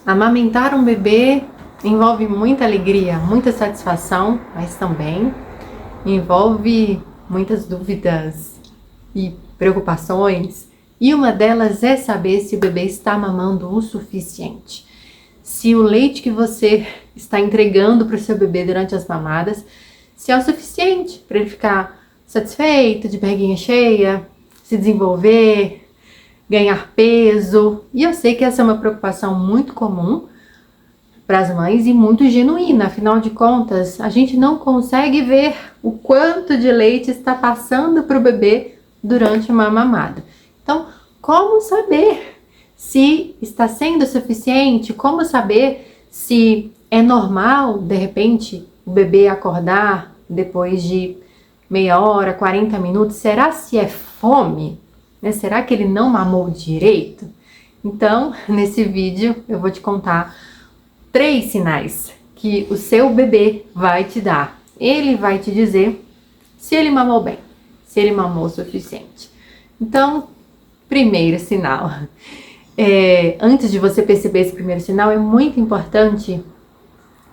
Amamentar um bebê envolve muita alegria, muita satisfação, mas também envolve muitas dúvidas e preocupações. E uma delas é saber se o bebê está mamando o suficiente. Se o leite que você está entregando para o seu bebê durante as mamadas, se é o suficiente para ele ficar satisfeito, de barriguinha cheia, se desenvolver, ganhar peso. E eu sei que essa é uma preocupação muito comum para as mães e muito genuína. Afinal de contas, a gente não consegue ver o quanto de leite está passando para o bebê durante uma mamada. Então, como saber se está sendo suficiente? Como saber se é normal, de repente, o bebê acordar depois de meia hora, 40 minutos? Será se é fome? Será que ele não mamou direito? Então, nesse vídeo, eu vou te contar 3 sinais que o seu bebê vai te dar. Ele vai te dizer se ele mamou bem, se ele mamou o suficiente. Então, primeiro sinal. Antes de você perceber esse primeiro sinal, é muito importante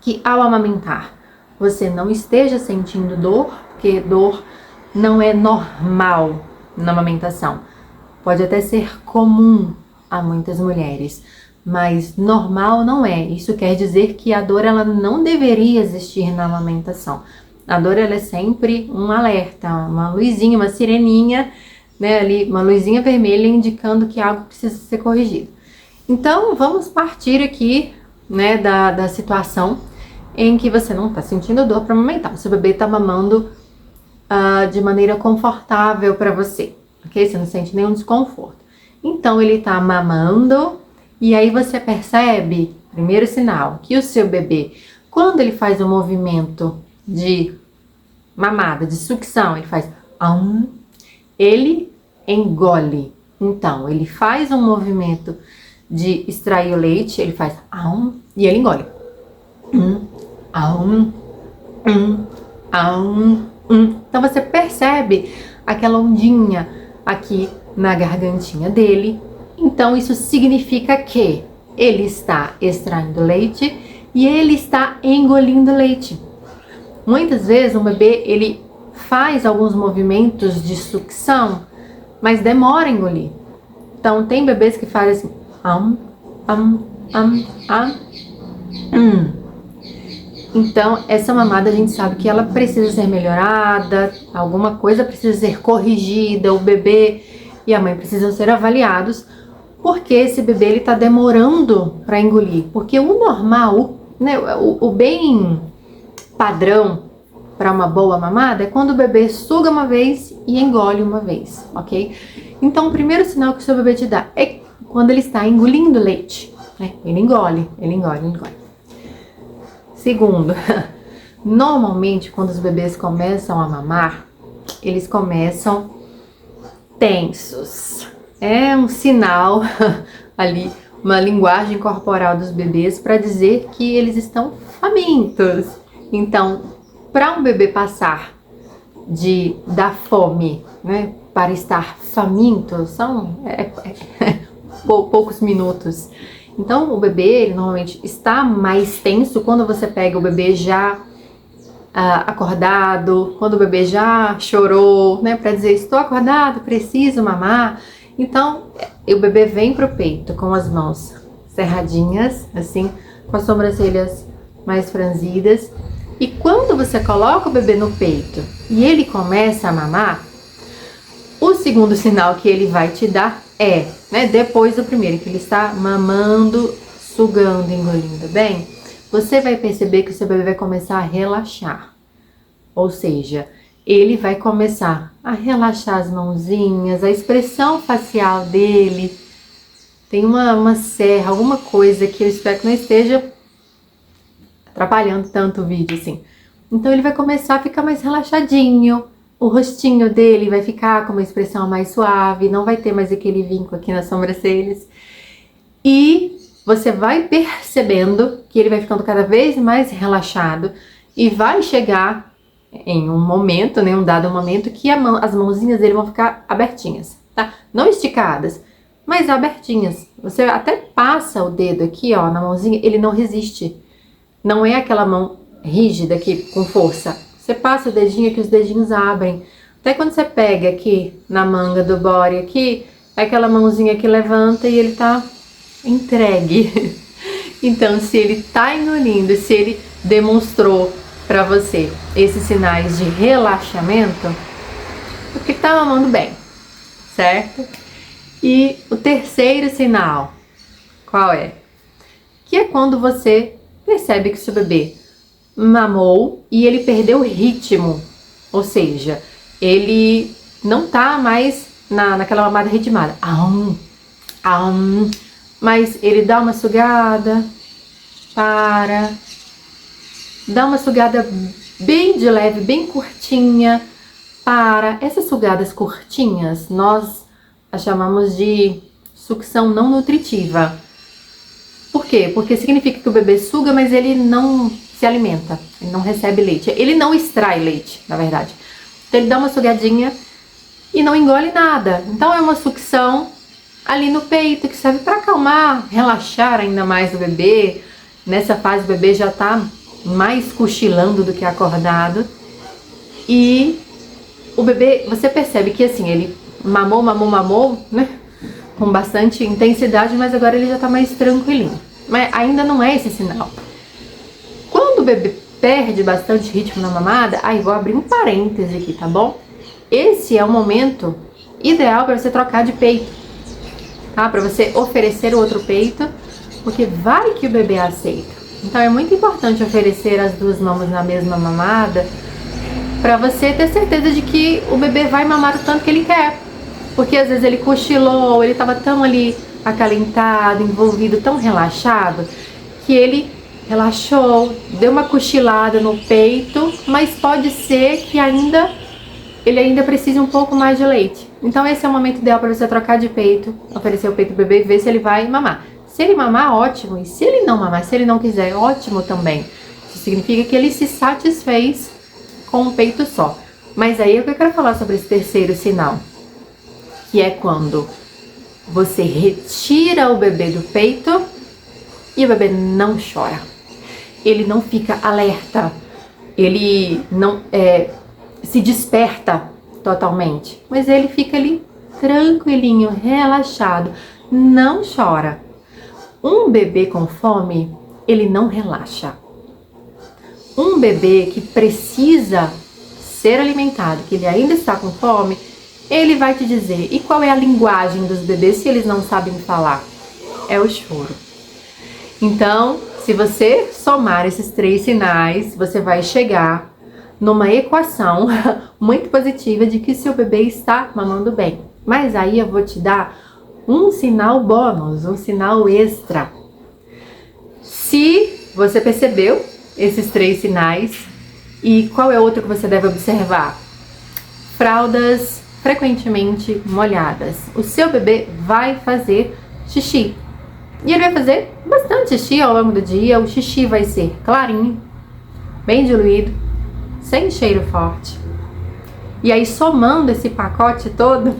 que ao amamentar, você não esteja sentindo dor, porque dor não é normal na amamentação. Pode até ser comum a muitas mulheres, mas normal não é. Isso quer dizer que a dor ela não deveria existir na amamentação. A dor ela é sempre um alerta, uma luzinha, uma sireninha, né, ali, uma luzinha vermelha indicando que algo precisa ser corrigido. Então, vamos partir aqui, né, da situação em que você não está sentindo dor para amamentar. O seu bebê está mamando de maneira confortável para você. Ok? Você não sente nenhum desconforto. Então, ele tá mamando e aí você percebe, primeiro sinal, que o seu bebê, quando ele faz um movimento de mamada, de sucção, ele faz ele engole. Então, ele faz um movimento de extrair o leite, ele faz e ele engole. Então, você percebe aquela ondinha aqui na gargantinha dele. Então, isso significa que ele está extraindo leite e ele está engolindo leite. Muitas vezes, um bebê, ele faz alguns movimentos de sucção, mas demora a engolir. Então, tem bebês que fazem assim, Então, essa mamada a gente sabe que ela precisa ser melhorada, alguma coisa precisa ser corrigida, o bebê e a mãe precisam ser avaliados, porque esse bebê ele tá demorando para engolir. Porque o normal, né, o bem padrão para uma boa mamada é quando o bebê suga uma vez e engole uma vez, ok? Então, o primeiro sinal que o seu bebê te dá é quando ele está engolindo leite, né? Ele engole. Segundo, normalmente quando os bebês começam a mamar, eles começam tensos. É um sinal ali, uma linguagem corporal dos bebês para dizer que eles estão famintos. Então, para um bebê passar da fome, né, para estar faminto, são poucos minutos. Então, o bebê, ele normalmente está mais tenso quando você pega o bebê já acordado, quando o bebê já chorou, né, para dizer, estou acordado, preciso mamar. Então, o bebê vem pro peito com as mãos cerradinhas, assim, com as sobrancelhas mais franzidas. E quando você coloca o bebê no peito e ele começa a mamar, o segundo sinal que ele vai te dar né, depois do primeiro, que ele está mamando, sugando, engolindo bem, você vai perceber que o seu bebê vai começar a relaxar. Ou seja, ele vai começar a relaxar as mãozinhas, a expressão facial dele. Tem uma serra, alguma coisa que eu espero que não esteja atrapalhando tanto o vídeo assim. Então ele vai começar a ficar mais relaxadinho. O rostinho dele vai ficar com uma expressão mais suave, não vai ter mais aquele vinco aqui nas sobrancelhas. E você vai percebendo que ele vai ficando cada vez mais relaxado e vai chegar em um momento, né, um dado momento, que as mãozinhas dele vão ficar abertinhas, tá? Não esticadas, mas abertinhas. Você até passa o dedo aqui, ó, na mãozinha, ele não resiste. Não é aquela mão rígida aqui, com força. Você passa o dedinho que os dedinhos abrem. Até quando você pega aqui na manga do body aqui, é aquela mãozinha que levanta e ele tá entregue. Então, se ele tá engolindo, se ele demonstrou pra você esses sinais de relaxamento, porque tá mamando bem, certo? E o terceiro sinal, qual é? Que é quando você percebe que seu bebê mamou e ele perdeu o ritmo, ou seja, ele não tá mais naquela mamada ritmada, mas ele dá uma sugada, dá uma sugada bem de leve, bem curtinha, essas sugadas curtinhas, nós a chamamos de sucção não nutritiva. Por quê? Porque significa que o bebê suga, mas ele não se alimenta, ele não recebe leite, ele não extrai leite, na verdade. Então ele dá uma sugadinha e não engole nada. Então é uma sucção ali no peito que serve para acalmar, relaxar ainda mais o bebê. Nessa fase o bebê já tá mais cochilando do que acordado. E o bebê, você percebe que assim, ele mamou, né? Com bastante intensidade, mas agora ele já tá mais tranquilinho. Mas ainda não é esse sinal. Quando o bebê perde bastante ritmo na mamada, aí vou abrir um parêntese aqui, tá bom? Esse é o momento ideal para você trocar de peito, tá? Para você oferecer o outro peito, porque vai que o bebê aceita. Então é muito importante oferecer as duas mamas na mesma mamada, para você ter certeza de que o bebê vai mamar o tanto que ele quer. Porque às vezes ele cochilou, ele estava tão ali acalentado, envolvido, tão relaxado, que ele relaxou, deu uma cochilada no peito, mas pode ser que ele ainda precise um pouco mais de leite. Então esse é o momento ideal para você trocar de peito, oferecer o peito do bebê e ver se ele vai mamar. Se ele mamar, ótimo. E se ele não mamar, se ele não quiser, ótimo também. Isso significa que ele se satisfez com um peito só. Mas aí é o que eu quero falar sobre esse terceiro sinal, que é quando você retira o bebê do peito e o bebê não chora. Ele não fica alerta, ele não se desperta totalmente, mas ele fica ali tranquilinho, relaxado, não chora. Um bebê com fome, ele não relaxa. Um bebê que precisa ser alimentado, que ele ainda está com fome, ele vai te dizer. E qual é a linguagem dos bebês se eles não sabem falar? É o choro. Então, se você somar esses 3 sinais, você vai chegar numa equação muito positiva de que seu bebê está mamando bem. Mas aí eu vou te dar um sinal bônus, um sinal extra. Se você percebeu esses 3 sinais, e qual é outro que você deve observar? Fraldas frequentemente molhadas. O seu bebê vai fazer xixi. E ele vai fazer bastante xixi ao longo do dia. O xixi vai ser clarinho, bem diluído, sem cheiro forte. E aí, somando esse pacote todo,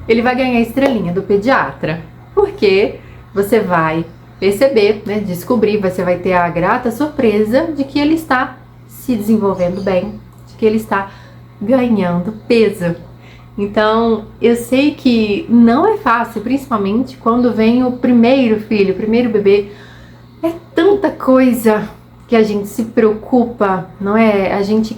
ele vai ganhar a estrelinha do pediatra. Porque você vai perceber, né, descobrir, você vai ter a grata surpresa de que ele está se desenvolvendo bem, de que ele está ganhando peso. Então, eu sei que não é fácil, principalmente quando vem o primeiro filho, o primeiro bebê. É tanta coisa que a gente se preocupa, não é? A gente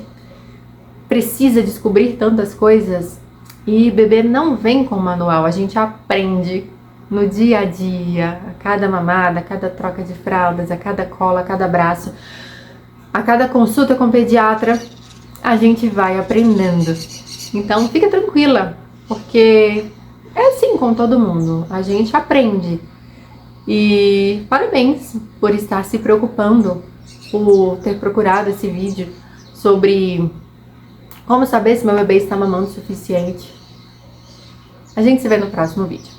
precisa descobrir tantas coisas e bebê não vem com manual, a gente aprende no dia a dia, a cada mamada, a cada troca de fraldas, a cada cola, a cada abraço, a cada consulta com o pediatra, a gente vai aprendendo. Então fica tranquila, porque é assim com todo mundo, a gente aprende. E parabéns por estar se preocupando, por ter procurado esse vídeo sobre como saber se meu bebê está mamando o suficiente. A gente se vê no próximo vídeo.